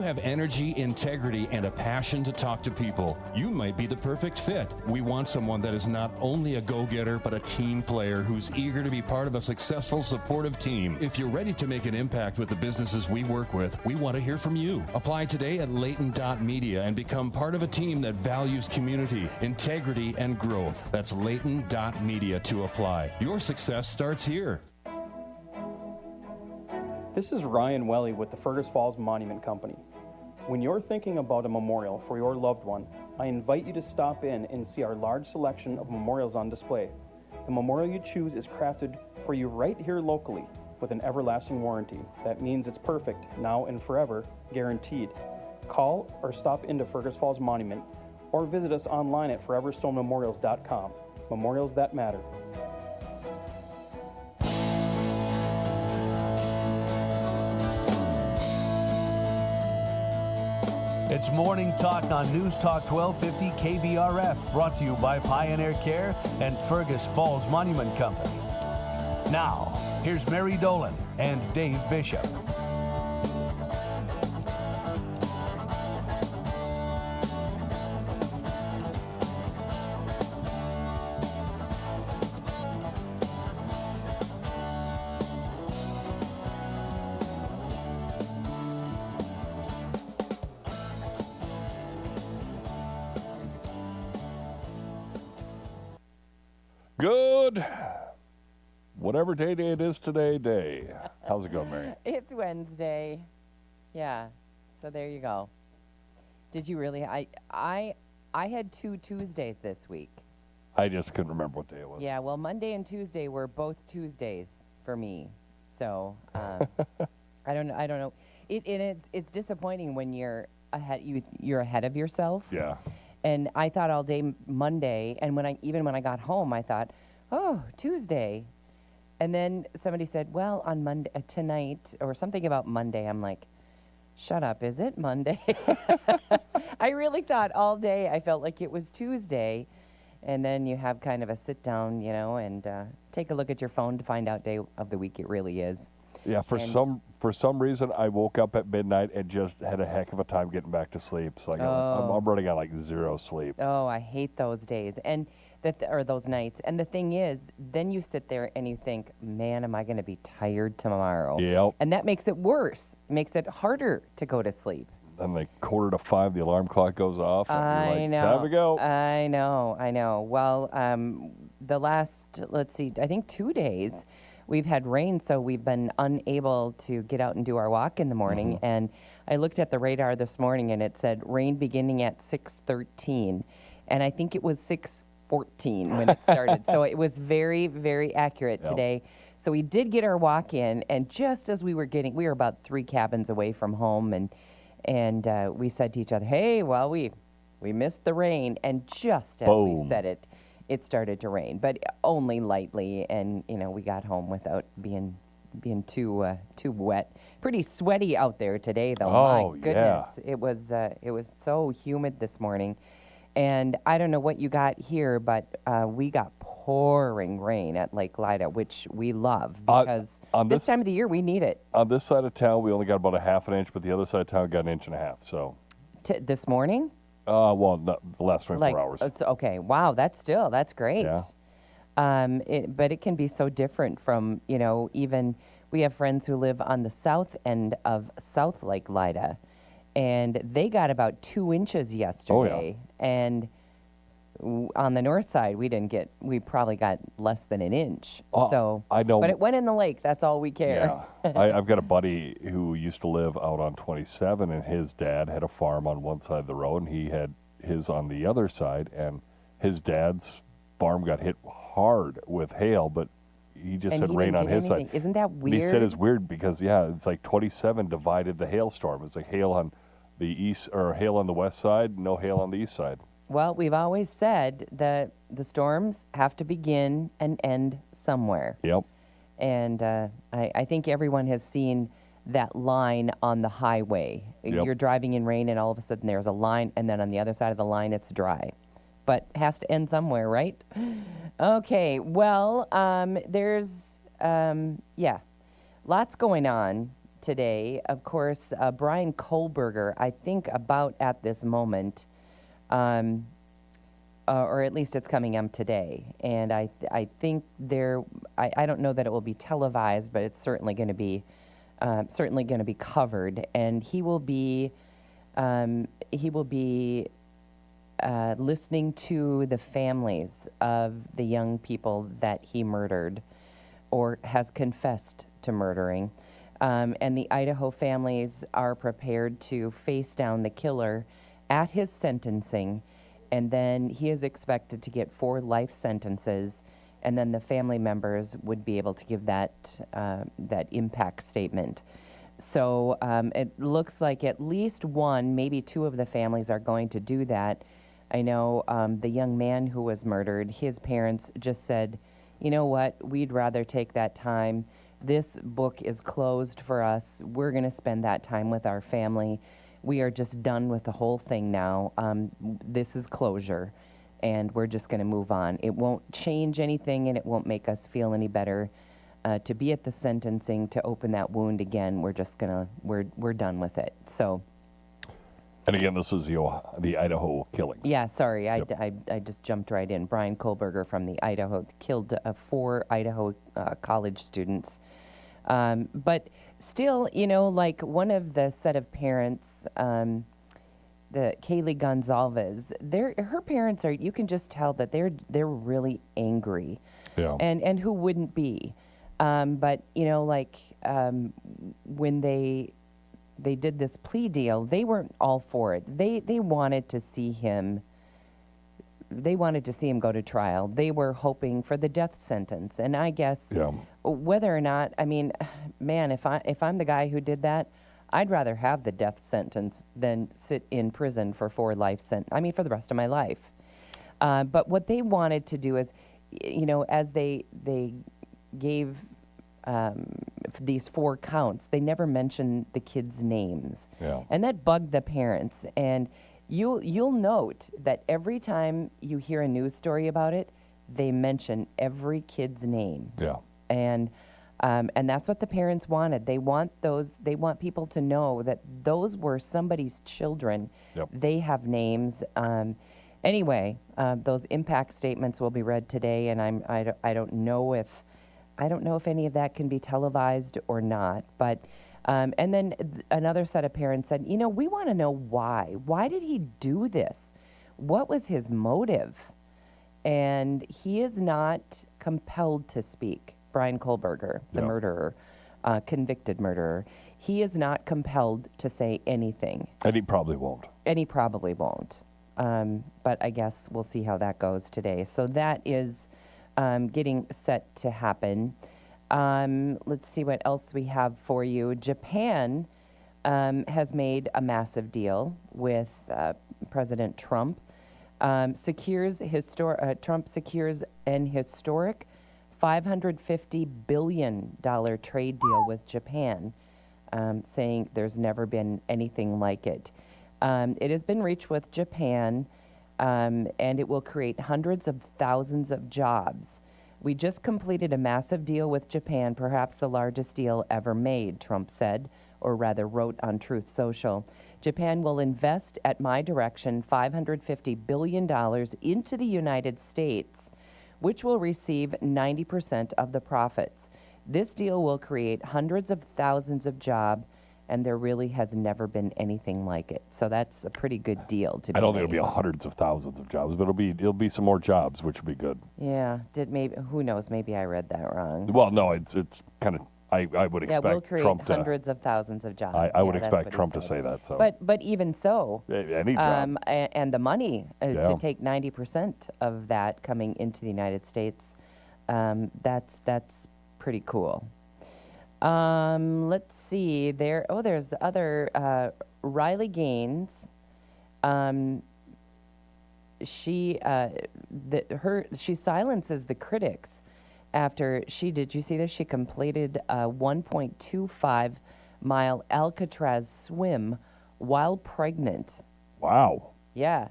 Have energy, integrity, and a passion to talk to people. You might be the perfect fit. We want someone that is not only a go-getter, but a team player who's eager to be part of a successful, supportive team. If you're ready to make an impact with the businesses we work with, we want to hear from you. Apply today at Layton.media and become part of a team that values community, integrity, and growth. That's Layton.media to apply. Your success starts here. This is Ryan Welly with the Fergus Falls Monument Company. When you're thinking about a memorial for your loved one, I invite you to stop in and see our large selection of memorials on display. The memorial you choose is crafted for you right here locally with an everlasting warranty. That means it's perfect, now and forever, guaranteed. Call or stop into Fergus Falls Monument or visit us online at foreverstonememorials.com. Memorials that matter. It's Morning Talk on News Talk 1250 KBRF, brought to you by Pioneer Care and Fergus Falls Monument Company. Now, here's Mary Dolan and Dave Bishop. Good, whatever day it is today, day. How's it going, Mary? It's Wednesday. Yeah, so there you go. Did you really? I had 2 Tuesdays this week. I just couldn't remember what day it was. Yeah, well, Monday and Tuesday were both Tuesdays for me. So I don't know. It's disappointing when you're ahead of yourself. Yeah. And I thought all day Monday, and when I got home, I thought, oh, Tuesday. And then somebody said, well, on Monday tonight, or something about Monday. I'm like, shut up, is it Monday? I really thought all day I felt like it was Tuesday. And then you have kind of a sit down, and take a look at your phone to find out day of the week it really is. Yeah, for some reason, I woke up at midnight and just had a heck of a time getting back to sleep. So I'm running on like zero sleep. Oh, I hate those days and or those nights. And the thing is, then you sit there and you think, man, am I going to be tired tomorrow? Yep. And that makes it worse. It makes it harder to go to sleep. Then like 4:45, the alarm clock goes off. And I you're like, know. Time to go. I know. Well, the last, I think 2 days, we've had rain, so we've been unable to get out and do our walk in the morning. Mm-hmm. And I looked at the radar this morning, and it said rain beginning at 6:13. And I think it was 6:14 when it started. So it was very, very accurate today. So we did get our walk in, and just as we were about 3 cabins away from home, and we said to each other, hey, well, we missed the rain. And just as we said it, it started to rain, but only lightly, and we got home without being too wet. Pretty sweaty out there today, though. Oh, my goodness, yeah. It was so humid this morning, and I don't know what you got here, but we got pouring rain at Lake Lida, which we love because this time of the year we need it. On this side of town, we only got about a half an inch, but the other side of town got 1.5 inches. So this morning. Well, the last 24 hours. Okay, wow, that's great. Yeah. But it can be so different from, even we have friends who live on the south end of South Lake Lida, and they got about 2 inches yesterday. Oh, yeah. And on the north side, we probably got less than 1 inch. So I know. But it went in the lake. That's all we care. Yeah. I've got a buddy who used to live out on 27, and his dad had a farm on one side of the road, and he had his on the other side, and his dad's farm got hit hard with hail, but he just had rain on his side. Isn't that weird? And he said it's weird because, it's like 27 divided the hailstorm. It's like hail on the east, or hail on the west side, no hail on the east side. Well, we've always said that the storms have to begin and end somewhere. Yep. And I think everyone has seen that line on the highway. Yep. You're driving in rain, and all of a sudden there's a line, and then on the other side of the line it's dry. But has to end somewhere, right? Okay, well, there's, lots going on today. Of course, Brian Kohlberger, I think about at this moment, or at least it's coming up today. And I think I don't know that it will be televised, but it's certainly going to be covered. And he will be listening to the families of the young people that he murdered or has confessed to murdering. And the Idaho families are prepared to face down the killer at his sentencing. And then he is expected to get 4 life sentences. And then the family members would be able to give that impact statement. So it looks like at least 1, maybe 2 of the families are going to do that. I know the young man who was murdered, his parents just said, you know what, we'd rather take that time. This book is closed for us. We're going to spend that time with our family. We are just done with the whole thing now. This is closure, and we're just going to move on. It won't change anything, and it won't make us feel any better to be at the sentencing, to open that wound again. We're just going to, we're done with it. So. And again, this is the Idaho killing. Yeah, sorry, Yep. I just jumped right in. Brian Kohlberger from the Idaho killed 4 Idaho college students. But still, you know, like one of the set of parents, the Kaylee Gonzalez, her parents are, you can just tell that they're really angry. Yeah. And who wouldn't be? But, you know, like when they did this plea deal, they weren't all for it. They wanted to see him. They wanted to see him go to trial. They were hoping for the death sentence. And I guess whether or not, I mean, man, if I'm the guy who did that, I'd rather have the death sentence than sit in prison for 4 life for the rest of my life. But what they wanted to do is, you know, as they gave these 4 counts, they never mentioned the kids' names. Yeah. And that bugged the parents. And you'll note that every time you hear a news story about it, they mention every kid's name. Yeah. And that's what the parents wanted. They want people to know that those were somebody's children. Yep. They have names. Anyway, those impact statements will be read today, and I don't know if any of that can be televised or not. But and then another set of parents said, you know, we want to know why. Why did he do this? What was his motive? And he is not compelled to speak. Brian Kohlberger, the murderer, convicted murderer, he is not compelled to say anything. And he probably won't. But I guess we'll see how that goes today. So that is getting set to happen. Let's see what else we have for you. Japan has made a massive deal with President Trump. Trump secures an historic $550 billion trade deal with Japan, saying there's never been anything like it. It has been reached with Japan, and it will create hundreds of thousands of jobs. We just completed a massive deal with Japan, perhaps the largest deal ever made, Trump said, or rather wrote on Truth Social. Japan will invest, at my direction, $550 billion into the United States, which will receive 90% of the profits. This deal will create hundreds of thousands of jobs, and there really has never been anything like it. So that's a pretty good deal to be I don't think made. it'll be hundreds of thousands of jobs, but it'll be some more jobs, which will be good. Yeah, who knows, maybe I read that wrong. Well, no, it's kind of, I would expect we'll create Trump to, hundreds of thousands of jobs. I would Yeah, that's expect what he Trump to said. say that. So, But even so, any job. and the money Yeah. to take 90% of that coming into the United States, that's pretty cool. Let's see. There's other Riley Gaines. She silences the critics after did you see this? She completed a 1.25 mile Alcatraz swim while pregnant. Wow. Yeah.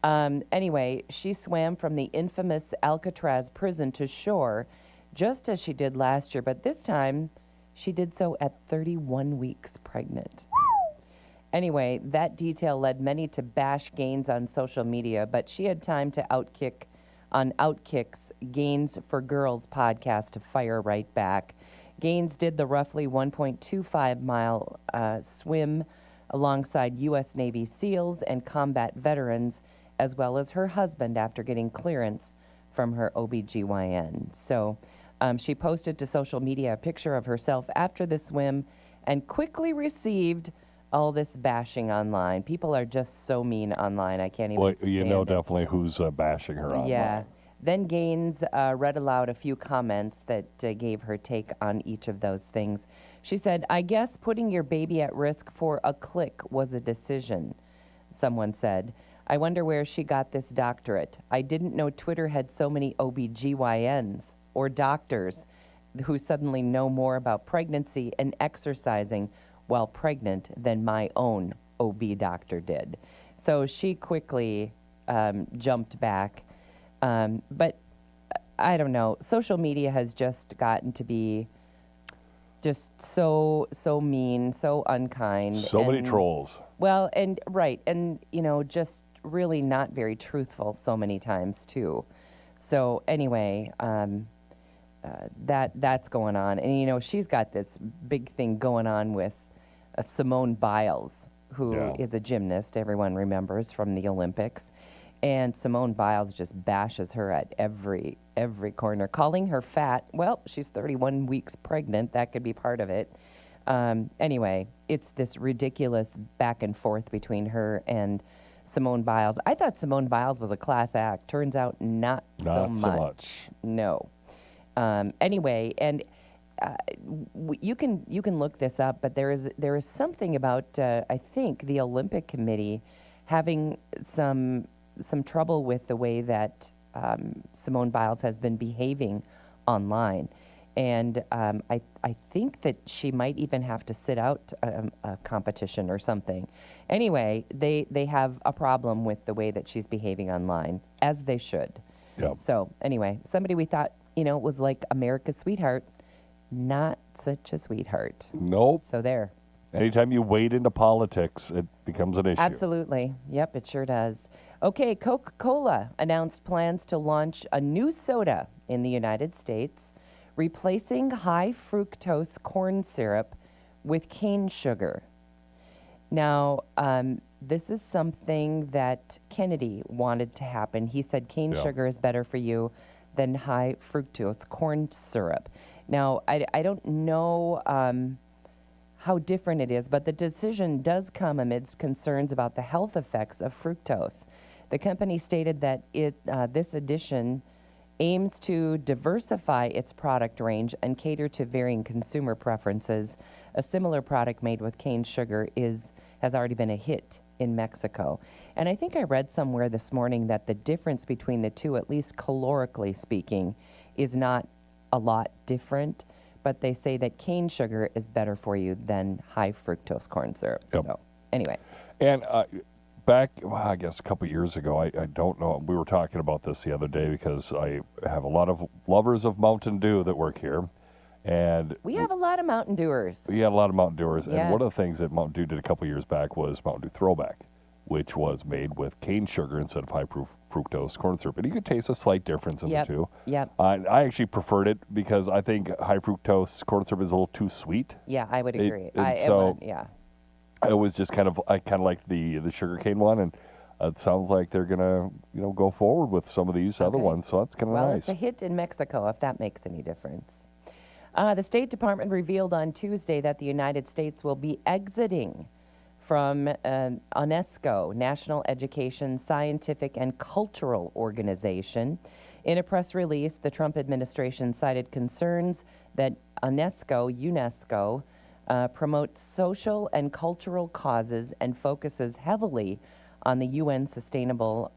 Anyway, she swam from the infamous Alcatraz prison to shore, just as she did last year, but this time She did so at 31 weeks pregnant. Anyway, that detail led many to bash Gaines on social media, but she had time to outkick on Outkick's Gaines for Girls podcast to fire right back. Gaines did the roughly 1.25-mile swim alongside U.S. Navy SEALs and combat veterans, as well as her husband after getting clearance from her OBGYN. So she posted to social media a picture of herself after the swim and quickly received all this bashing online. People are just so mean online. I can't even stand you know it. definitely who's bashing her online. Yeah. Then Gaines read aloud a few comments that gave her take on each of those things. She said, "I guess putting your baby at risk for a click was a decision," someone said. "I wonder where she got this doctorate. I didn't know Twitter had so many OBGYNs or doctors who suddenly know more about pregnancy and exercising while pregnant than my own OB doctor did." So she quickly jumped back. But I don't know. Social media has just gotten to be just so mean, so unkind. So many trolls. Well, and right, and just really not very truthful so many times too. So anyway, that's going on, and she's got this big thing going on with Simone Biles, who is a gymnast. Everyone remembers from the Olympics. And Simone Biles just bashes her at every corner, calling her fat. Well, she's 31 weeks pregnant. That could be part of it. Anyway, it's this ridiculous back and forth between her and Simone Biles. I thought Simone Biles was a class act. Turns out not so much. No. Anyway, and you can look this up, but there is something about I think the Olympic Committee having some trouble with the way that Simone Biles has been behaving online. And I think that she might even have to sit out a competition or something. Anyway, they have a problem with the way that she's behaving online, as they should. Yep. So anyway, somebody we thought, was like America's sweetheart, not such a sweetheart. Nope. So there. Anytime you wade into politics, it becomes an issue. Absolutely. Yep, it sure does. Okay, Coca-Cola announced plans to launch a new soda in the United States, replacing high fructose corn syrup with cane sugar. Now, this is something that Kennedy wanted to happen. He said cane sugar is better for you than high fructose corn syrup. Now, I don't know how different it is, but the decision does come amidst concerns about the health effects of fructose. The company stated that this addition aims to diversify its product range and cater to varying consumer preferences. A similar product made with cane sugar has already been a hit in Mexico. And I think I read somewhere this morning that the difference between the two, at least calorically speaking, is not a lot different, but they say that cane sugar is better for you than high fructose corn syrup. Yep. So anyway. And back, I guess a couple years ago, I don't know, we were talking about this the other day because I have a lot of lovers of Mountain Dew that work here. And we have a lot of Mountain Dewers. We had a lot of Mountain Dewers. Yeah. And one of the things that Mountain Dew did a couple years back was Mountain Dew Throwback, which was made with cane sugar instead of high fructose corn syrup. And you could taste a slight difference in the two. Yep. I actually preferred it because I think high fructose corn syrup is a little too sweet. Yeah, I would agree. It was just I kind of liked the sugarcane one, and it sounds like they're gonna go forward with some of these other ones. So that's kind of nice. nice. It's a hit in Mexico, if that makes any difference. The State Department revealed on Tuesday that the United States will be exiting from UNESCO, National Education, Scientific, and Cultural Organization. In a press release, the Trump administration cited concerns that UNESCO promotes social and cultural causes and focuses heavily on the UN Sustainable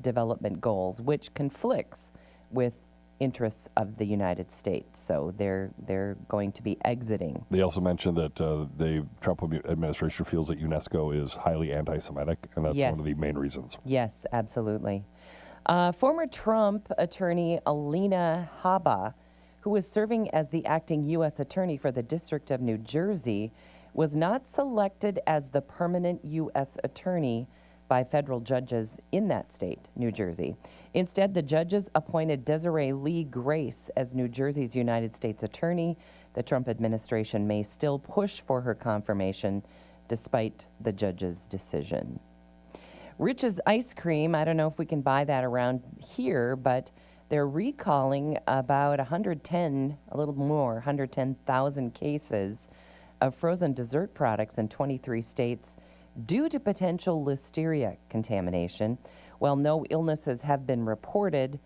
Development Goals, which conflicts with interests of the United States. So they're going to be exiting. They also mentioned that the Trump administration feels that UNESCO is highly anti-Semitic, and that's one of the main reasons. Yes, absolutely. Former Trump attorney Alina Habba, who was serving as the acting U.S. Attorney for the District of New Jersey, was not selected as the permanent U.S. Attorney by federal judges in that state, New Jersey. Instead, the judges appointed Desiree Lee Grace as New Jersey's United States Attorney. The Trump administration may still push for her confirmation despite the judge's decision. Rich's Ice Cream, I don't know if we can buy that around here, but they're recalling about 110,000 cases of frozen dessert products in 23 states due to potential listeria contamination. While no illnesses have been reported,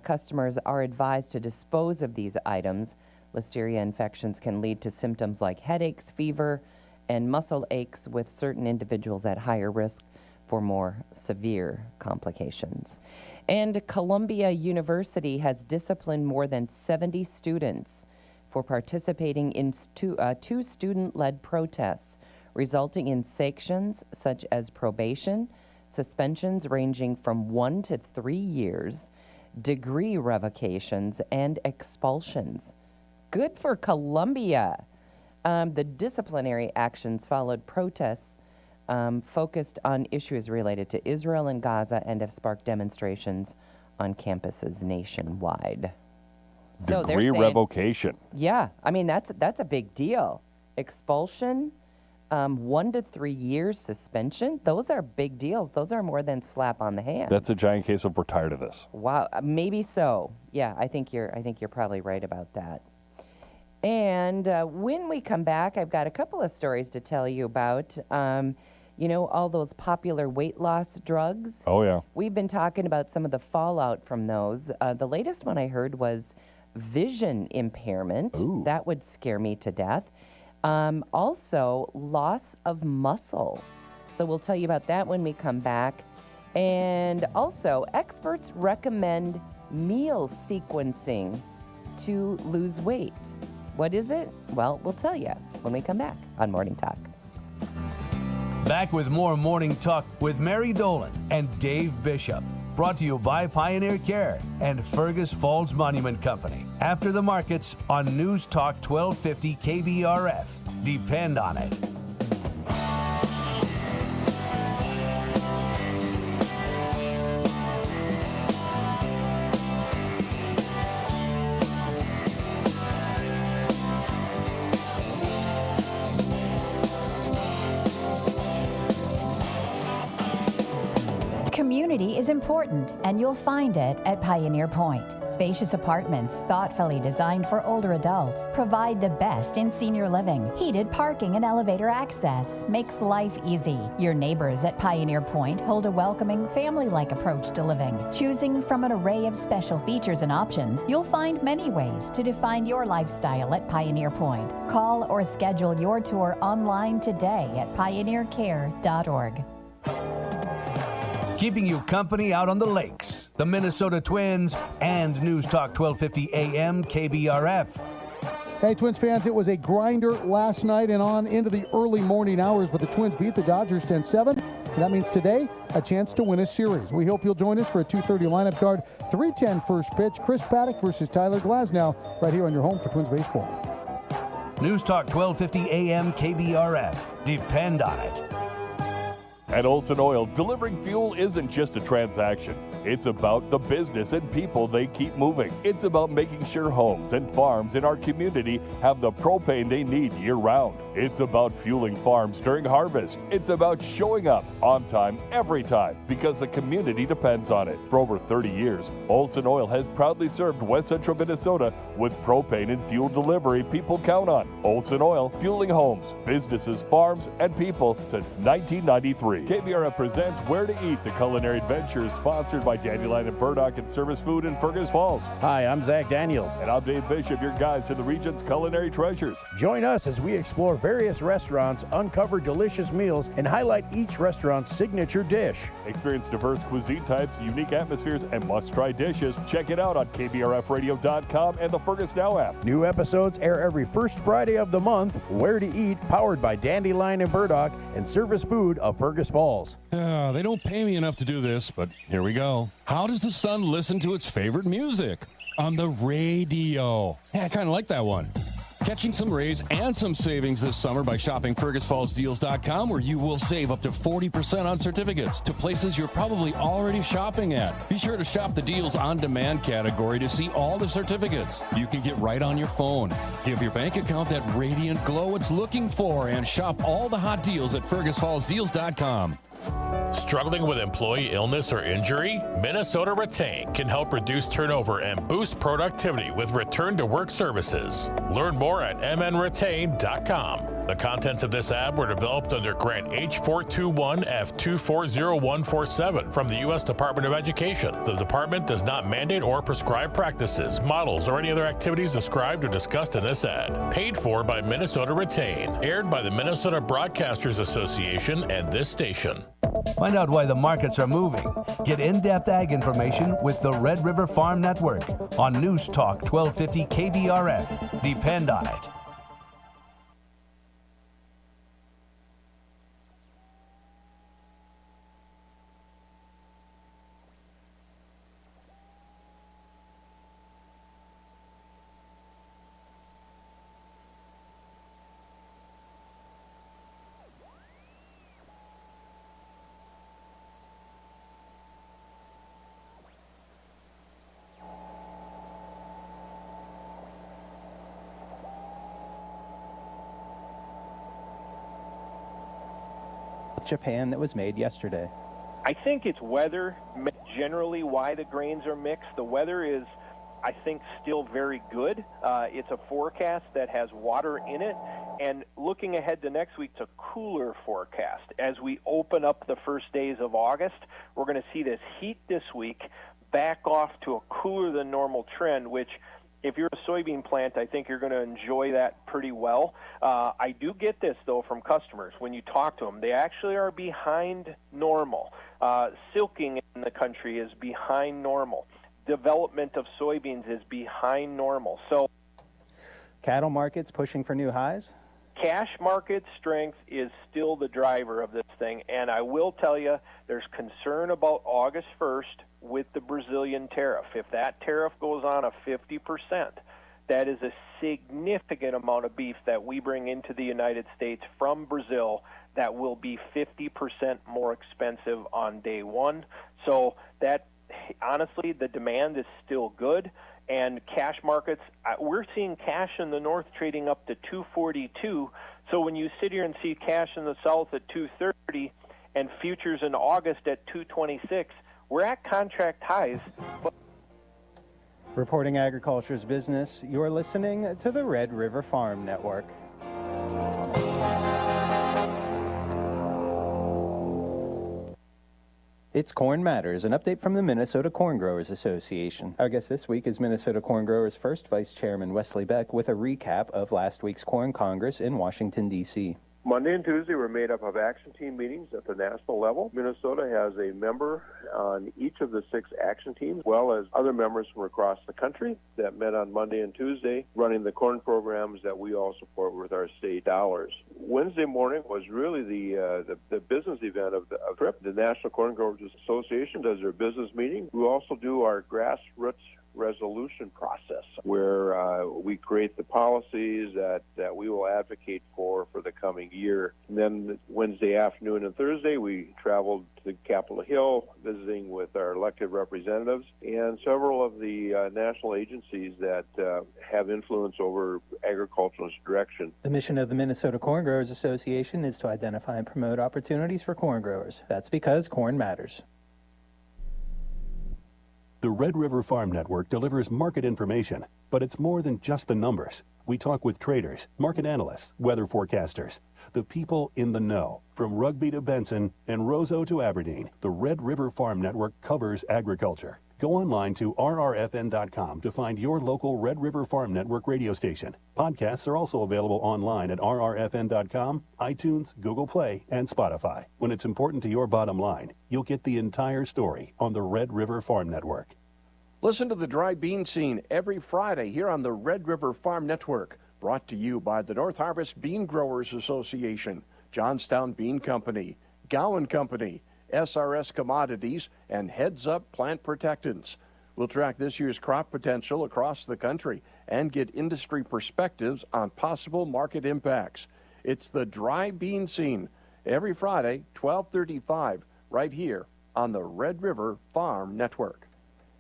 customers are advised to dispose of these items. Listeria infections can lead to symptoms like headaches, fever, and muscle aches, with certain individuals at higher risk for more severe complications. And Columbia University has disciplined more than 70 students for participating in two student-led protests, resulting in sanctions such as probation, suspensions ranging from 1 to 3 years, degree revocations, and expulsions. Good for Columbia. The disciplinary actions followed protests focused on issues related to Israel and Gaza and have sparked demonstrations on campuses nationwide. So they're Degree saying, revocation. yeah, I mean, that's a big deal. Expulsion, 1 to 3 years suspension, those are big deals. Those are more than slap on the hand. That's a giant case of we're tired of this. Wow, maybe so. Yeah, I think you're probably right about that. And when we come back, I've got a couple of stories to tell you about. You know, all those popular weight loss drugs. Oh, yeah. We've been talking about some of the fallout from those. The latest one I heard was vision impairment. Ooh. That would scare me to death. Also, loss of muscle. So we'll tell you about that when we come back. And also, experts recommend meal sequencing to lose weight. What is it? Well, we'll tell you when we come back on Morning Talk. Back with more Morning Talk with Mary Dolan and Dave Bishop. Brought to you by Pioneer Care and Fergus Falls Monument Company. After the markets on News Talk 1250 KBRF. Depend on it. Community is important, and you'll find it at Pioneer Point. Spacious apartments, thoughtfully designed for older adults, provide the best in senior living. Heated parking and elevator access makes life easy. Your neighbors at Pioneer Point hold a welcoming, family-like approach to living. Choosing from an array of special features and options, you'll find many ways to define your lifestyle at Pioneer Point. Call or schedule your tour online today at pioneercare.org. Keeping you company out on the lakes, the Minnesota Twins, and News Talk 1250 AM KBRF. Hey, Twins fans, it was a grinder last night and on into the early morning hours, but the Twins beat the Dodgers 10-7. And that means today, a chance to win a series. We hope you'll join us for a 2:30 lineup card, 3:10 first pitch, Chris Paddock versus Tyler Glasnow, right here on your home for Twins baseball. News Talk 1250 AM KBRF. Depend on it. At Olson Oil, delivering fuel isn't just a transaction. It's about the business and people they keep moving. It's about making sure homes and farms in our community have the propane they need year-round. It's about fueling farms during harvest. It's about showing up on time, every time, because the community depends on it. For over 30 years, Olson Oil has proudly served West Central Minnesota with propane and fuel delivery people count on. Olson Oil, fueling homes, businesses, farms, and people since 1993. KBRF presents Where to Eat, the culinary adventure, sponsored by Dandelion and Burdock and Service Food in Fergus Falls. Hi, I'm Zach Daniels. And I'm Dave Bishop, your guide to the region's culinary treasures. Join us as we explore various restaurants, uncover delicious meals, and highlight each restaurant's signature dish. Experience diverse cuisine types, unique atmospheres, and must-try dishes. Check it out on KBRFradio.com and the Fergus Now app. New episodes air every first Friday of the month. Where to Eat, powered by Dandelion and Burdock and Service Food of Fergus Falls. They don't pay me enough to do this, but here we go. How does the sun listen to its favorite music? on the radio. Yeah, I kind of like that one. Catching some raise and some savings this summer by shopping FergusFallsDeals.com, where you will save up to 40% on certificates to places you're probably already shopping at. Be sure to shop the Deals on Demand category to see all the certificates you can get right on your phone. Give your bank account that radiant glow it's looking for and shop all the hot deals at FergusFallsDeals.com. Struggling with employee illness or injury? Minnesota Retain can help reduce turnover and boost productivity with return to work services. Learn more at mnretain.com. The contents of this ad were developed under Grant H421F240147 from the U.S. Department of Education. The department does not mandate or prescribe practices, models, or any other activities described or discussed in this ad. Paid for by Minnesota Retain. Aired by the Minnesota Broadcasters Association and this station. Find out why the markets are moving. Get in-depth ag information with the Red River Farm Network on News Talk 1250 KBRF. Depend on it. Japan that was made yesterday. I think it's weather generally why the grains are mixed. The weather is, I think, still very good. It's a forecast that has water in it, and looking ahead to next week, it's a cooler forecast. As we open up the first days of August, we're going to see this heat this week back off to a cooler than normal trend, which if you're a soybean plant, I think you're going to enjoy that pretty well. I do get this, though, from customers. When you talk to them, they actually are behind normal. Silking in the country is behind normal. Development of soybeans is behind normal. So, cattle markets pushing for new highs? Cash market strength is still the driver of this thing, and I will tell you there's concern about August 1st with the Brazilian tariff. If that tariff goes on 50%, that is a significant amount of beef that we bring into the United States from Brazil that will be 50% more expensive on day one. So that, honestly, the demand is still good. And cash markets, we're seeing cash in the north trading up to 242. So when you sit here and see cash in the south at 230 and futures in August at 226, we're at contract highs. Reporting agriculture's business, you're listening to the Red River Farm Network. It's Corn Matters, an update from the Minnesota Corn Growers Association. Our guest this week is Minnesota Corn Growers First Vice Chairman Wesley Beck with a recap of last week's Corn Congress in Washington, D.C. Monday and Tuesday were made up of action team meetings at the national level. Minnesota has a member on each of the 6 action teams, as well as other members from across the country that met on Monday and Tuesday, running the corn programs that we all support with our state dollars. Wednesday morning was really the business event of the trip. The National Corn Growers Association does their business meeting. We also do our grassroots resolution process where we create the policies that we will advocate for the coming year. And then Wednesday afternoon and Thursday, we traveled to Capitol Hill visiting with our elected representatives and several of the national agencies that have influence over agricultural direction. The mission of the Minnesota Corn Growers Association is to identify and promote opportunities for corn growers. That's because corn matters. The Red River Farm Network delivers market information, but it's more than just the numbers. We talk with traders, market analysts, weather forecasters, the people in the know. From Rugby to Benson and Roseau to Aberdeen, the Red River Farm Network covers agriculture. Go online to rrfn.com to find your local Red River Farm Network radio station. Podcasts are also available online at rrfn.com, iTunes, Google Play, and Spotify. When it's important to your bottom line, you'll get the entire story on the Red River Farm Network. Listen to the Dry Bean Scene every Friday here on the Red River Farm Network, brought to you by the North Harvest Bean Growers Association, Johnstown Bean Company, Gowan Company, SRS Commodities, and Heads Up Plant Protectants. We'll track this year's crop potential across the country and get industry perspectives on possible market impacts. It's the Dry Bean Scene every Friday, 12:35, right here on the Red River Farm Network.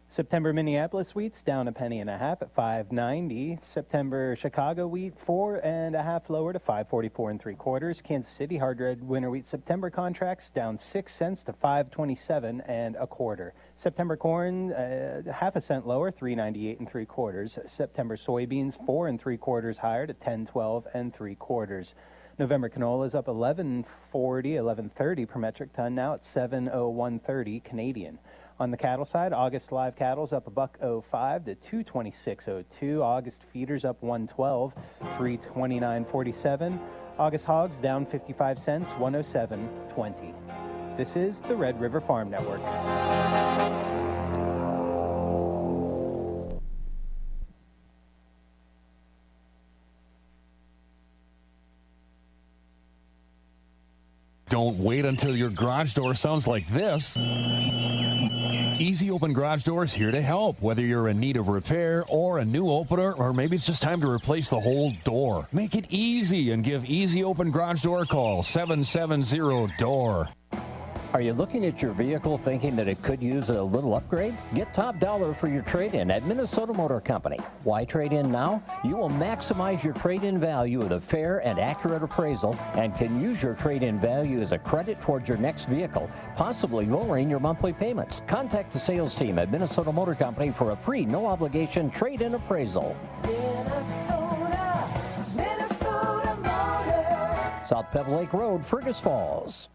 September Minneapolis wheat's down 1.5 pennies at $5.90. September Chicago wheat 4.5 lower to $5.44 3/4. Kansas City hard red winter wheat September contracts down 6 cents to $5.27 1/4. September corn 0.5 cent lower, $3.98 3/4. September soybeans 4 3/4 higher to $10.12 3/4. November canola is up 11.30 per metric ton, now at 7.0130 Canadian. On the cattle side, August live cattle's up $1.05 to $226.02. August feeders up 112, $329.47. August hogs down 55 cents, 107.20. This is the Red River Farm Network. Don't wait until your garage door sounds like this. Easy Open Garage Doors here to help. Whether you're in need of repair or a new opener, or maybe it's just time to replace the whole door. Make it easy and give Easy Open Garage Door a call, 770-DOOR. Are you looking at your vehicle thinking that it could use a little upgrade? Get top dollar for your trade-in at Minnesota Motor Company. Why trade in now? You will maximize your trade-in value at a fair and accurate appraisal and can use your trade-in value as a credit towards your next vehicle, possibly lowering your monthly payments. Contact the sales team at Minnesota Motor Company for a free, no-obligation trade-in appraisal. Minnesota Motor. South Pebble Lake Road, Fergus Falls.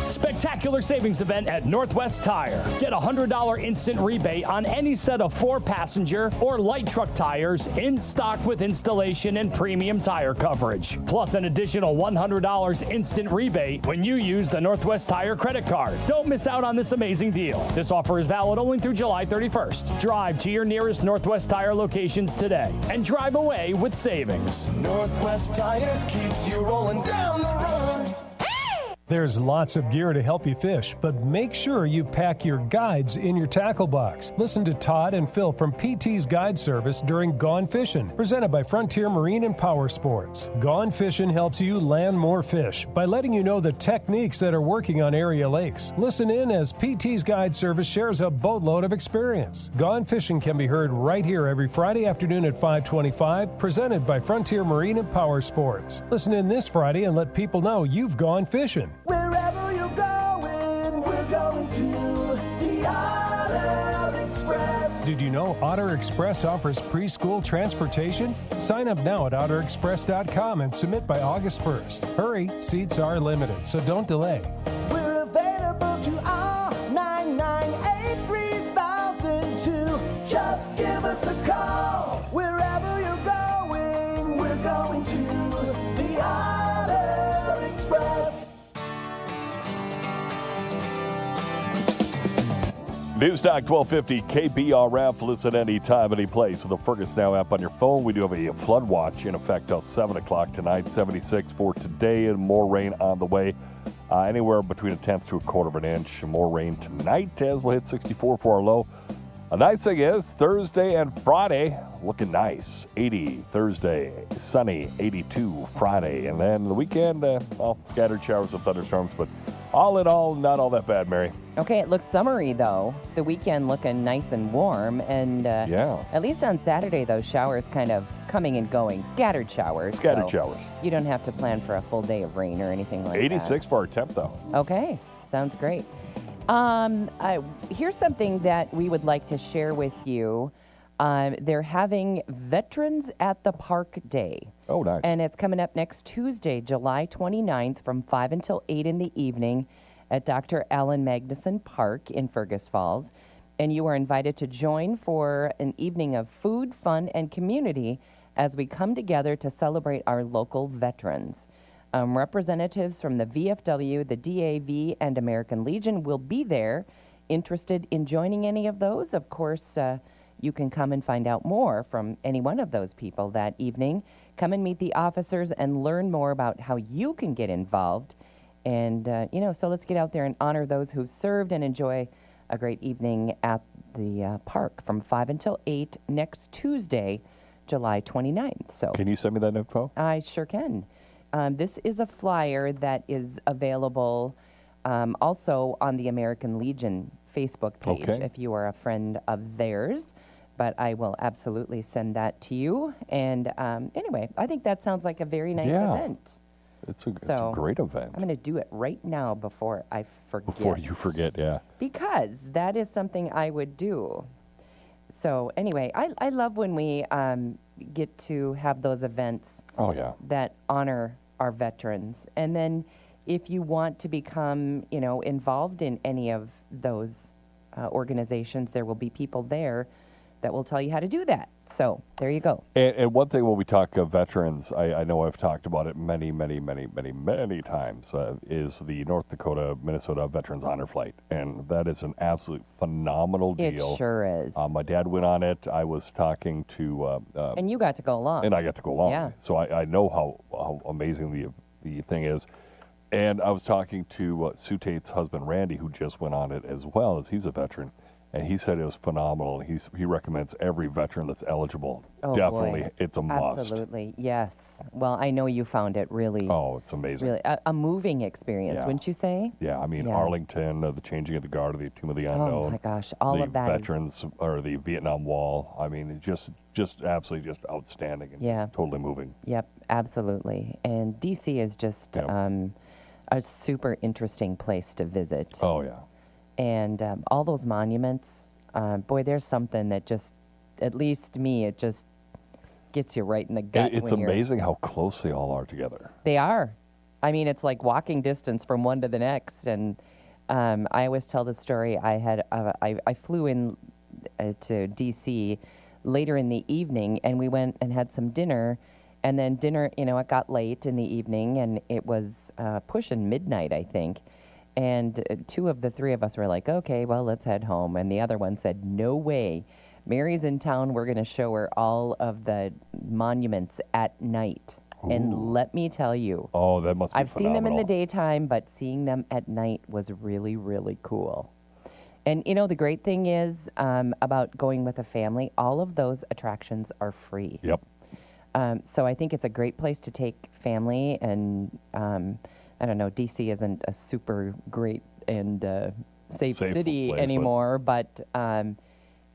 Spectacular savings event at Northwest Tire. Get a $100 instant rebate on any set of 4-passenger or light truck tires in stock with installation and premium tire coverage. Plus an additional $100 instant rebate when you use the Northwest Tire credit card. Don't miss out on this amazing deal. This offer is valid only through July 31st. Drive to your nearest Northwest Tire locations today and drive away with savings. Northwest Tire keeps you rolling down the road. There's lots of gear to help you fish, but make sure you pack your guides in your tackle box. Listen to Todd and Phil from PT's Guide Service during Gone Fishing, presented by Frontier Marine and Power Sports. Gone Fishing helps you land more fish by letting you know the techniques that are working on area lakes. Listen in as PT's Guide Service shares a boatload of experience. Gone Fishing can be heard right here every Friday afternoon at 5:25, presented by Frontier Marine and Power Sports. Listen in this Friday and let people know you've gone fishing. Wherever you're going, we're going to the Otter Express. Did you know Otter Express offers preschool transportation? Sign up now at OtterExpress.com and submit by August 1st. Hurry, seats are limited, so don't delay. We're available to all 998-3002. Just give us a call. Wherever you're going, we're going to the Otter Express. Newstalk 1250 KBRF. Listen anytime, any place with the Fergus Now app on your phone. We do have a flood watch in effect till 7 o'clock tonight, 76 for today, and more rain on the way. Anywhere between 1/10 to 1/4 of an inch. More rain tonight as we'll hit 64 for our low. A nice thing is Thursday and Friday looking nice. 80 Thursday, sunny, 82 Friday. And then the weekend, scattered showers and thunderstorms, but all in all, not all that bad, Mary. Okay, it looks summery, though. The weekend looking nice and warm. And yeah. At least on Saturday, those showers kind of coming and going. Scattered showers. Scattered showers. You don't have to plan for a full day of rain or anything like 86 that. 86 for our temp, though. Okay, sounds great. Here's something that we would like to share with you. They're having Veterans at the Park Day. Oh, nice. And it's coming up next Tuesday, July 29th from 5 until 8 in the evening at Dr. Allen Magnuson Park in Fergus Falls. And you are invited to join for an evening of food, fun, and community as we come together to celebrate our local veterans. Representatives from the VFW, the DAV, and American Legion will be there. Interested in joining any of those? Of course, you can come and find out more from any one of those people that evening. Come and meet the officers and learn more about how you can get involved. And, so let's get out there and honor those who've served and enjoy a great evening at the park from 5 until 8 next Tuesday, July 29th. So Can you send me that info? I sure can. This is a flyer that is available also on the American Legion Facebook page if you are a friend of theirs. But I will absolutely send that to you. And anyway, I think that sounds like a very nice event. It's a great event. I'm going to do it right now before I forget. Before you forget, yeah. Because that is something I would do. So anyway, I love when we get to have those events that honor our veterans. And then if you want to become, involved in any of those organizations, there will be people there that will tell you how to do that. So there you go. And one thing when we talk of veterans, I know I've talked about it many times, is the North Dakota, Minnesota Veterans Honor Flight. And that is an absolute phenomenal deal. It sure is. My dad went on it. I was talking to... and you got to go along. And I got to go along. Yeah. So I know how amazing the thing is. And I was talking to Sue Tate's husband, Randy, who just went on it as well, as he's a veteran. And he said it was phenomenal. He recommends every veteran that's eligible. Oh, Definitely, boy. it's a must. Absolutely, yes. Well, I know you found it really... Oh, it's amazing. Really, a moving experience, wouldn't you say? Yeah, I mean, Arlington, the changing of the guard, the Tomb of the Unknown. Oh, my gosh, all of that The veterans, or the Vietnam Wall. I mean, just absolutely just outstanding and just totally moving. Yep, absolutely. And D.C. is just a super interesting place to visit. Oh, yeah. And all those monuments, boy, there's something that just, at least me, it just gets you right in the gut. It's amazing how close they all are together. They are. I mean, it's like walking distance from one to the next. And I always tell the story. I flew in to D.C. later in the evening, and we went and had some dinner. And then dinner, it got late in the evening, and it was pushing midnight, I think. And two of the three of us were like, okay, well, let's head home. And the other one said, no way. Mary's in town. We're going to show her all of the monuments at night. Ooh. And let me tell you. Oh, that must be I've seen them in the daytime, but seeing them at night was really, really cool. And, the great thing is about going with a family, all of those attractions are free. Yep. So I think it's a great place to take family and... I don't know, D.C. isn't a super great and safe city place, anymore, but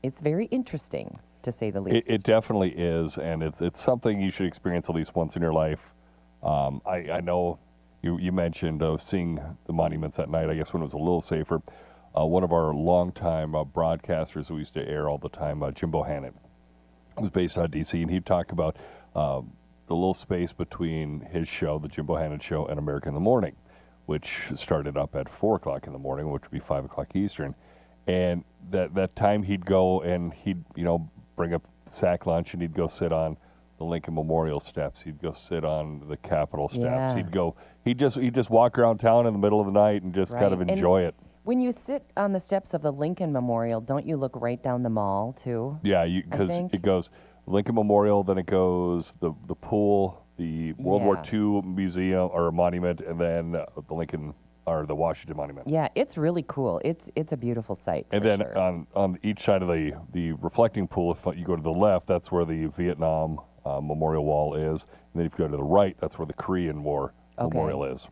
it's very interesting, to say the least. It definitely is, and it's something you should experience at least once in your life. I know you mentioned seeing the monuments at night, I guess when it was a little safer. One of our longtime broadcasters who used to air all the time, Jim Bohannon, was based out of D.C., and he'd talk about... the little space between his show, the Jim Bohannon Show, and America in the Morning, which started up at 4 o'clock in the morning, which would be 5 o'clock Eastern. And that time he'd go and he'd, bring up sack lunch and he'd go sit on the Lincoln Memorial steps. He'd go sit on the Capitol steps. He'd just walk around town in the middle of the night and just kind of enjoy it. When you sit on the steps of the Lincoln Memorial, don't you look right down the mall, too? Yeah, because it goes... Lincoln Memorial, then it goes the pool, the World War II museum or monument, and then the Lincoln or the Washington Monument. Yeah, it's really cool. It's a beautiful site. And then on each side of the reflecting pool, if you go to the left, that's where the Vietnam Memorial Wall is, and then if you go to the right, that's where the Korean War Memorial is.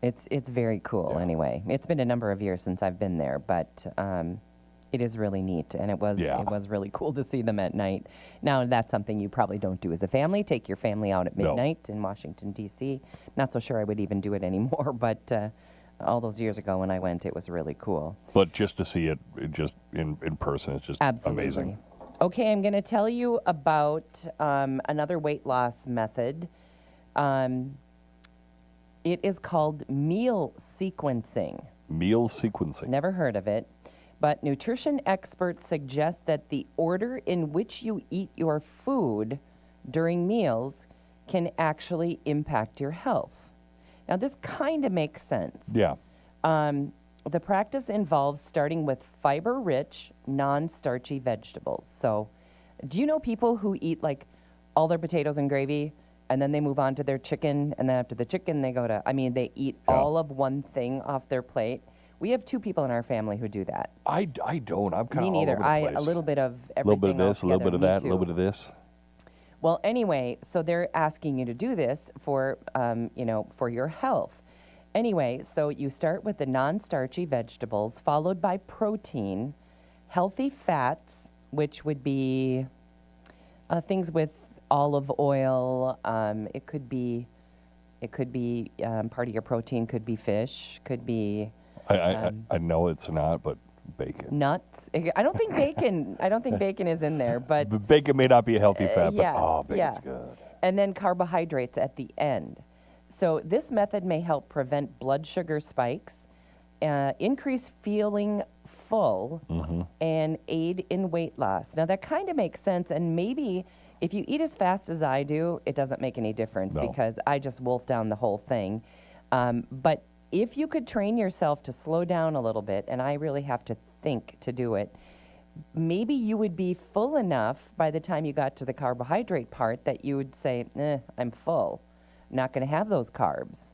It's very cool. Anyway, it's been a number of years since I've been there, but. It is really neat, and it was really cool to see them at night. Now, that's something you probably don't do as a family. Take your family out at midnight in Washington, D.C. Not so sure I would even do it anymore, but all those years ago when I went, it was really cool. But just to see it just in person, it's just amazing. Okay, I'm going to tell you about another weight loss method. It is called meal sequencing. Meal sequencing. Never heard of it. But nutrition experts suggest that the order in which you eat your food during meals can actually impact your health. Now, this kind of makes sense. Yeah. The practice involves starting with fiber-rich, non-starchy vegetables. So, do you know people who eat like all their potatoes and gravy, and then they move on to their chicken, and then after the chicken they go to, they eat all of one thing off their plate? We have 2 people in our family who do that. I don't. I'm kind Me of all neither. over the place. A little bit of a little everything. bit of this, a little bit of that, a Me little too. bit of this. Well, anyway, so they're asking you to do this for, for your health. Anyway, so you start with the non-starchy vegetables, followed by protein, healthy fats, which would be things with olive oil. It could be part of your protein. Could be fish. Could be. I know it's not, but bacon. Nuts. I don't think bacon. I don't think bacon is in there, but The bacon may not be a healthy fat, yeah, but bacon's yeah. good. And then carbohydrates at the end. So this method may help prevent blood sugar spikes, increase feeling full, and aid in weight loss. Now that kind of makes sense, and maybe if you eat as fast as I do, it doesn't make any difference because I just wolf down the whole thing. But if you could train yourself to slow down a little bit, and I really have to think to do it, maybe you would be full enough by the time you got to the carbohydrate part that you would say, I'm full. Not going to have those carbs.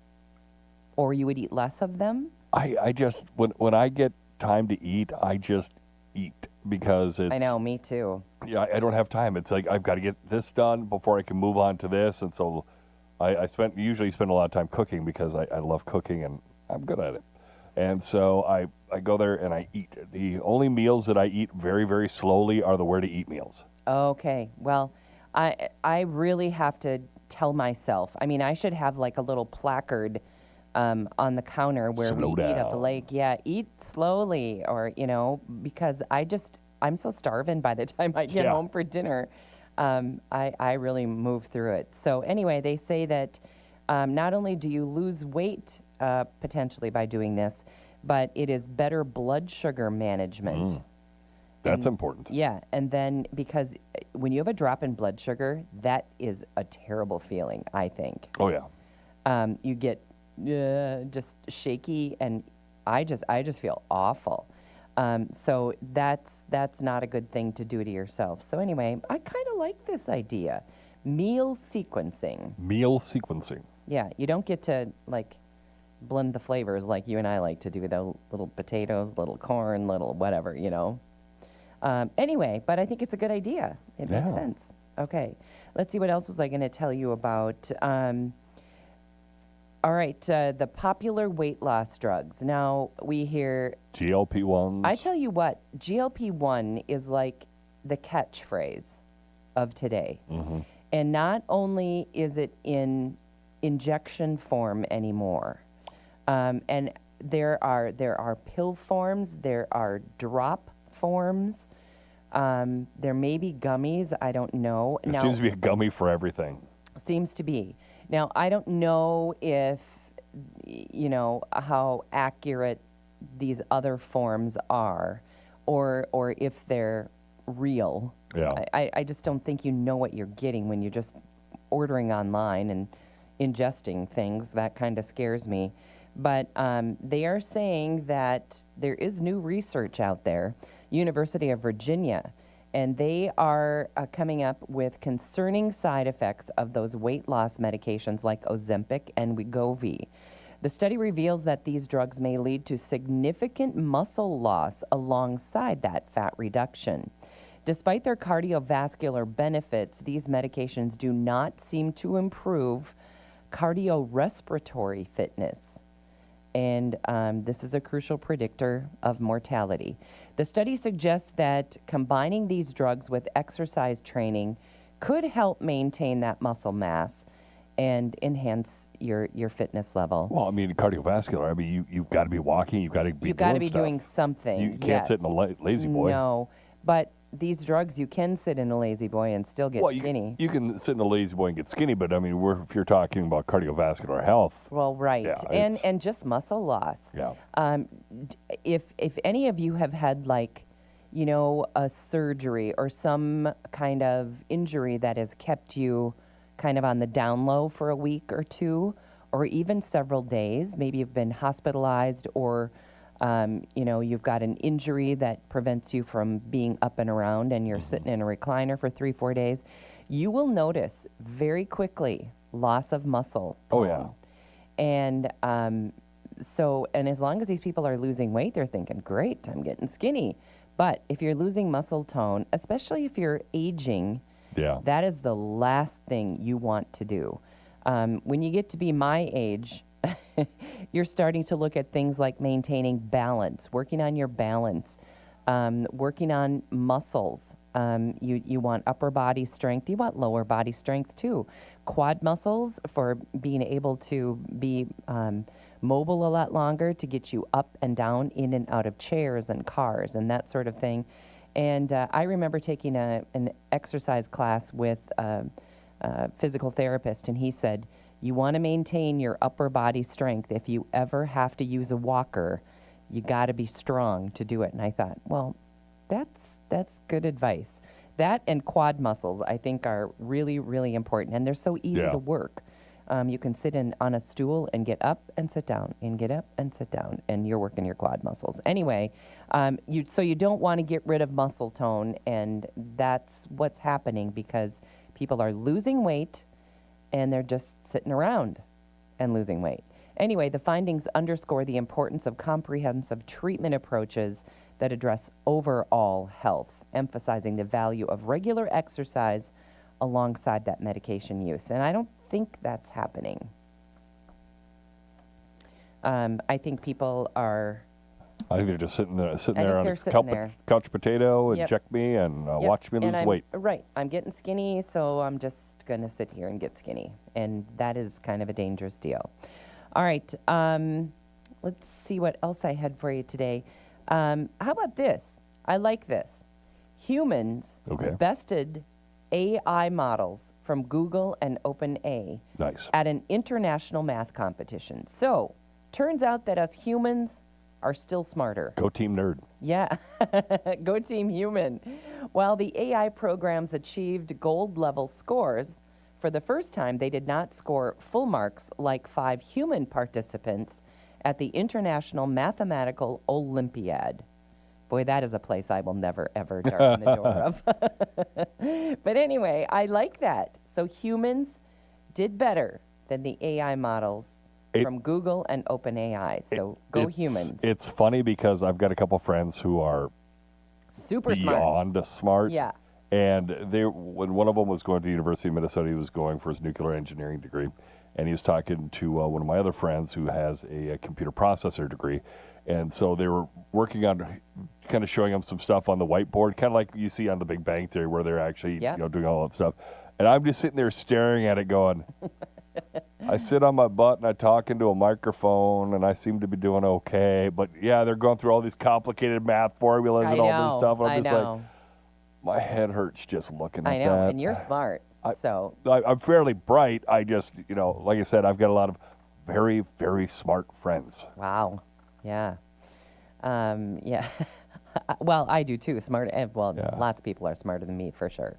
Or you would eat less of them. I just, when I get time to eat, I just eat because it's... I know, me too. Yeah, I don't have time. It's like I've got to get this done before I can move on to this. And so I usually spend a lot of time cooking because I love cooking and I'm good at it. And so I go there and I eat. The only meals that I eat very, very slowly are the where to eat meals. Okay. Well, I really have to tell myself. I mean, I should have like a little placard on the counter where we eat at the lake. Yeah, eat slowly, or because I'm so starving by the time I get home for dinner. I really move through it. So anyway, they say that not only do you lose weight potentially by doing this, but it is better blood sugar management. That's important. Yeah, and then because when you have a drop in blood sugar, that is a terrible feeling, I think. Oh yeah. You get just shaky, and I just feel awful. So that's not a good thing to do to yourself. So anyway, I kind of like this idea, meal sequencing. Meal sequencing. Yeah, you don't get to like blend the flavors like you and I like to do, the little potatoes, little corn, little whatever, Anyway, but I think it's a good idea. It makes sense. Okay, let's see, what else was I going to tell you about? All right, the popular weight loss drugs. Now, we hear... GLP-1s. I tell you what, GLP-1 is like the catchphrase of today. And not only is it in injection form anymore, and there are pill forms, there are drop forms, there may be gummies, I don't know. There seems to be a gummy for everything. Seems to be. Now, I don't know if, how accurate these other forms are, or if they're real. Yeah. I just don't think you know what you're getting when you're just ordering online and ingesting things. That kind of scares me. But they are saying that there is new research out there, University of Virginia, and they are coming up with concerning side effects of those weight loss medications like Ozempic and Wegovy. The study reveals that these drugs may lead to significant muscle loss alongside that fat reduction. Despite their cardiovascular benefits, these medications do not seem to improve cardiorespiratory fitness. And this is a crucial predictor of mortality. The study suggests that combining these drugs with exercise training could help maintain that muscle mass and enhance your fitness level. Well, I mean, cardiovascular, I mean, you've got to be walking, you've got to be doing something. You can't sit in a lazy boy. No, but these drugs, you can sit in a lazy boy and still get skinny. You can sit in a lazy boy and get skinny, but I mean, if you're talking about cardiovascular health. Well, right, yeah, and just muscle loss. Yeah. If any of you have had a surgery or some kind of injury that has kept you kind of on the down low for a week or two, or even several days, maybe you've been hospitalized, or you've got an injury that prevents you from being up and around, and you're sitting in a recliner for 3-4 days, you will notice very quickly loss of muscle tone. Oh, yeah. And And as long as these people are losing weight, they're thinking, great, I'm getting skinny. But if you're losing muscle tone, especially if you're aging, that is the last thing you want to do. When you get to be my age, you're starting to look at things like maintaining balance, working on your balance, working on muscles. You want upper body strength. You want lower body strength too. Quad muscles for being able to be mobile a lot longer, to get you up and down, in and out of chairs and cars and that sort of thing. And I remember taking an exercise class with a physical therapist, and he said, you want to maintain your upper body strength. If you ever have to use a walker, you got to be strong to do it. And I thought, well, that's good advice. That and quad muscles, I think, are really, really important, and they're so easy to work. You can sit on a stool and get up and sit down, and get up and sit down, and you're working your quad muscles. Anyway, so you don't want to get rid of muscle tone, and that's what's happening because people are losing weight, and they're just sitting around and losing weight. Anyway, the findings underscore the importance of comprehensive treatment approaches that address overall health, emphasizing the value of regular exercise alongside that medication use. And I don't think that's happening. I think people are... I think they're just sitting there on a couch potato and check me and watch me lose weight. Right. I'm getting skinny, so I'm just going to sit here and get skinny. And that is kind of a dangerous deal. All right. Let's see what else I had for you today. How about this? I like this. Humans bested AI models from Google and OpenAI at an international math competition. So, turns out that us humans are still smarter. Go Team Nerd. Yeah, go Team Human. While the AI programs achieved gold-level scores, for the first time they did not score full marks like 5 human participants at the International Mathematical Olympiad. Boy, that is a place I will never, ever darken the door of. But anyway, I like that. So humans did better than the AI models from Google and OpenAI. So go humans. It's funny because I've got a couple friends who are super beyond smart. Yeah. And when one of them was going to the University of Minnesota, he was going for his nuclear engineering degree. And he was talking to one of my other friends who has a computer processor degree. And so they were working on kind of showing him some stuff on the whiteboard, kind of like you see on the Big Bang Theory where they're actually doing all that stuff. And I'm just sitting there staring at it going, I sit on my butt and I talk into a microphone and I seem to be doing okay. But yeah, they're going through all these complicated math formulas and all this stuff. And I'm just like, my head hurts just looking at that. I know, and you're smart. I'm fairly bright. I just, like I said, I've got a lot of very, very smart friends. Wow. Yeah. Yeah. Well, I do too. Lots of people are smarter than me for sure.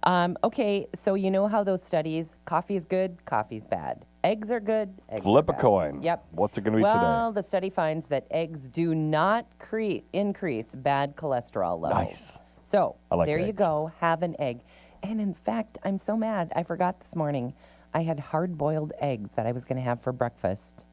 Okay, so you know how those studies, coffee is good, coffee's bad. Eggs are good, eggs Flip are a bad. coin. Yep. What's it going to be today? Well, the study finds that eggs do not increase bad cholesterol levels. Nice. So there you go, have an egg. And in fact, I'm so mad. I forgot this morning. I had hard-boiled eggs that I was going to have for breakfast,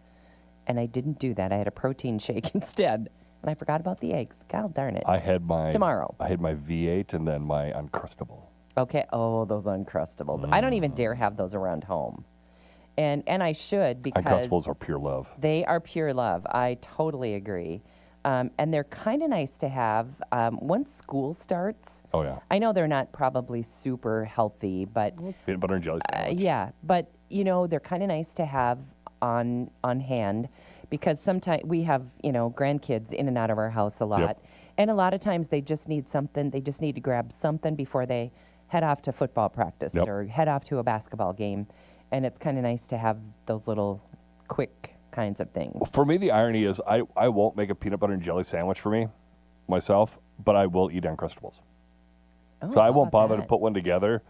and I didn't do that. I had a protein shake instead, and I forgot about the eggs. God darn it. I had my tomorrow. I had my V8 and then my Uncrustable. Okay. Oh, those Uncrustables. I don't even dare have those around home, and I should because Uncrustables are pure love. They are pure love. I totally agree. And they're kind of nice to have once school starts. Oh, yeah. I know they're not probably super healthy, but... Peanut butter and jelly sandwich. Yeah, but, they're kind of nice to have on hand because sometimes we have, grandkids in and out of our house a lot. Yep. And a lot of times they just need something. They just need to grab something before they head off to football practice or head off to a basketball game. And it's kind of nice to have those little quick kinds of things. For me, the irony is I won't make a peanut butter and jelly sandwich for myself, but I will eat Uncrustables. So I won't bother to put one together,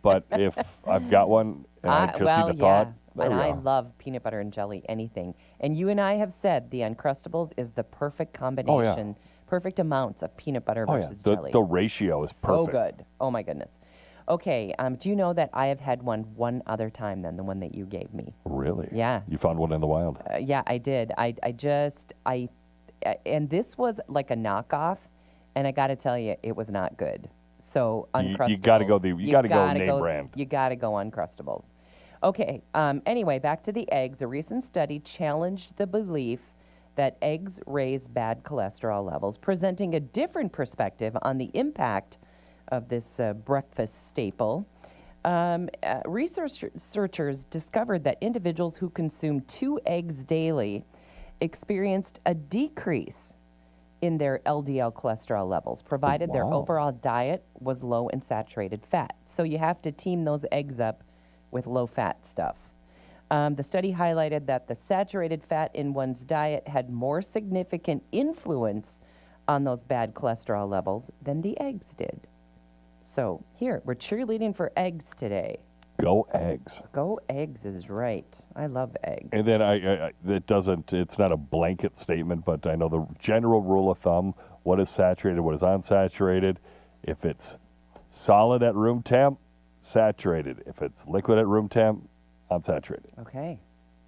but if I've got one and I just need a thought, and I love peanut butter and jelly, anything. And you and I have said the Uncrustables is the perfect combination, perfect amounts of peanut butter versus jelly. The ratio is perfect. So good. Oh, my goodness. Okay, do you know that I have had one other time than the one that you gave me? Really? Yeah. You found one in the wild? Yeah, I did. And this was like a knockoff, and I got to tell you, it was not good. So Uncrustables. You got to go name brand. You got to go Uncrustables. Okay. Anyway, back to the eggs. A recent study challenged the belief that eggs raise bad cholesterol levels, presenting a different perspective on the impact of this breakfast staple. Researchers discovered that individuals who consumed 2 eggs daily experienced a decrease in their LDL cholesterol levels, provided their overall diet was low in saturated fat. So you have to team those eggs up with low-fat stuff. The study highlighted that the saturated fat in one's diet had more significant influence on those bad cholesterol levels than the eggs did. So here, we're cheerleading for eggs today. Go eggs. Go eggs is right. I love eggs. And then it's not a blanket statement, but I know the general rule of thumb, what is saturated, what is unsaturated. If it's solid at room temp, saturated. If it's liquid at room temp, unsaturated. Okay.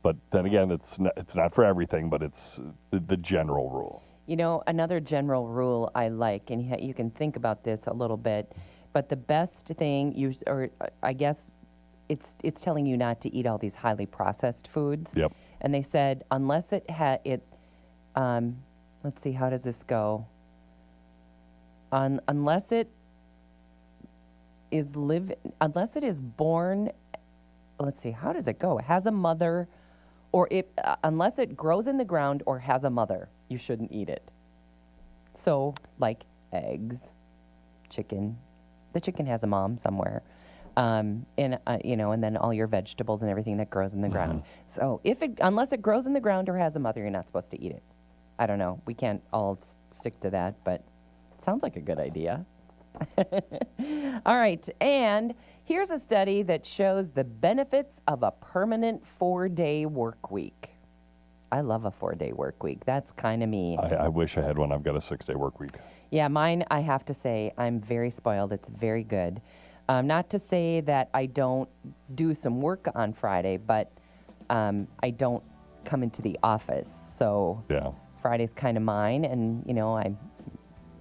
But then again, it's not for everything, but it's the general rule. You know, another general rule I like, and you can think about this a little bit, but the best thing, I guess it's telling you not to eat all these highly processed foods. Yep. And they said, unless it let's see, how does this go? Unless it is born, let's see, how does it go? It has a mother, or unless it grows in the ground or has a mother, you shouldn't eat it. So, like eggs, chicken. The chicken has a mom somewhere. And then all your vegetables and everything that grows in the ground. So unless it grows in the ground or has a mother, you're not supposed to eat it. I don't know. We can't all stick to that, but it sounds like a good idea. All right, and here's a study that shows the benefits of a permanent 4-day work week. I love a 4-day work week. That's kind of me. I wish I had one. I've got a 6-day work week. Yeah, mine, I have to say, I'm very spoiled. It's very good. Not to say that I don't do some work on Friday, but I don't come into the office. So yeah. Friday's kind of mine, and,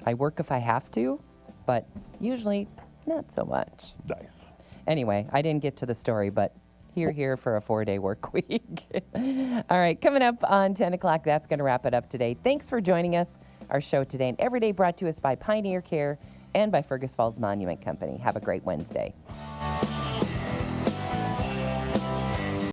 I work if I have to, but usually not so much. Nice. Anyway, I didn't get to the story, but here for a 4-day work week. All right, coming up on 10 o'clock, that's going to wrap it up today. Thanks for joining us. Our show today and every day brought to us by Pioneer Care and by Fergus Falls Monument Company. Have a great Wednesday.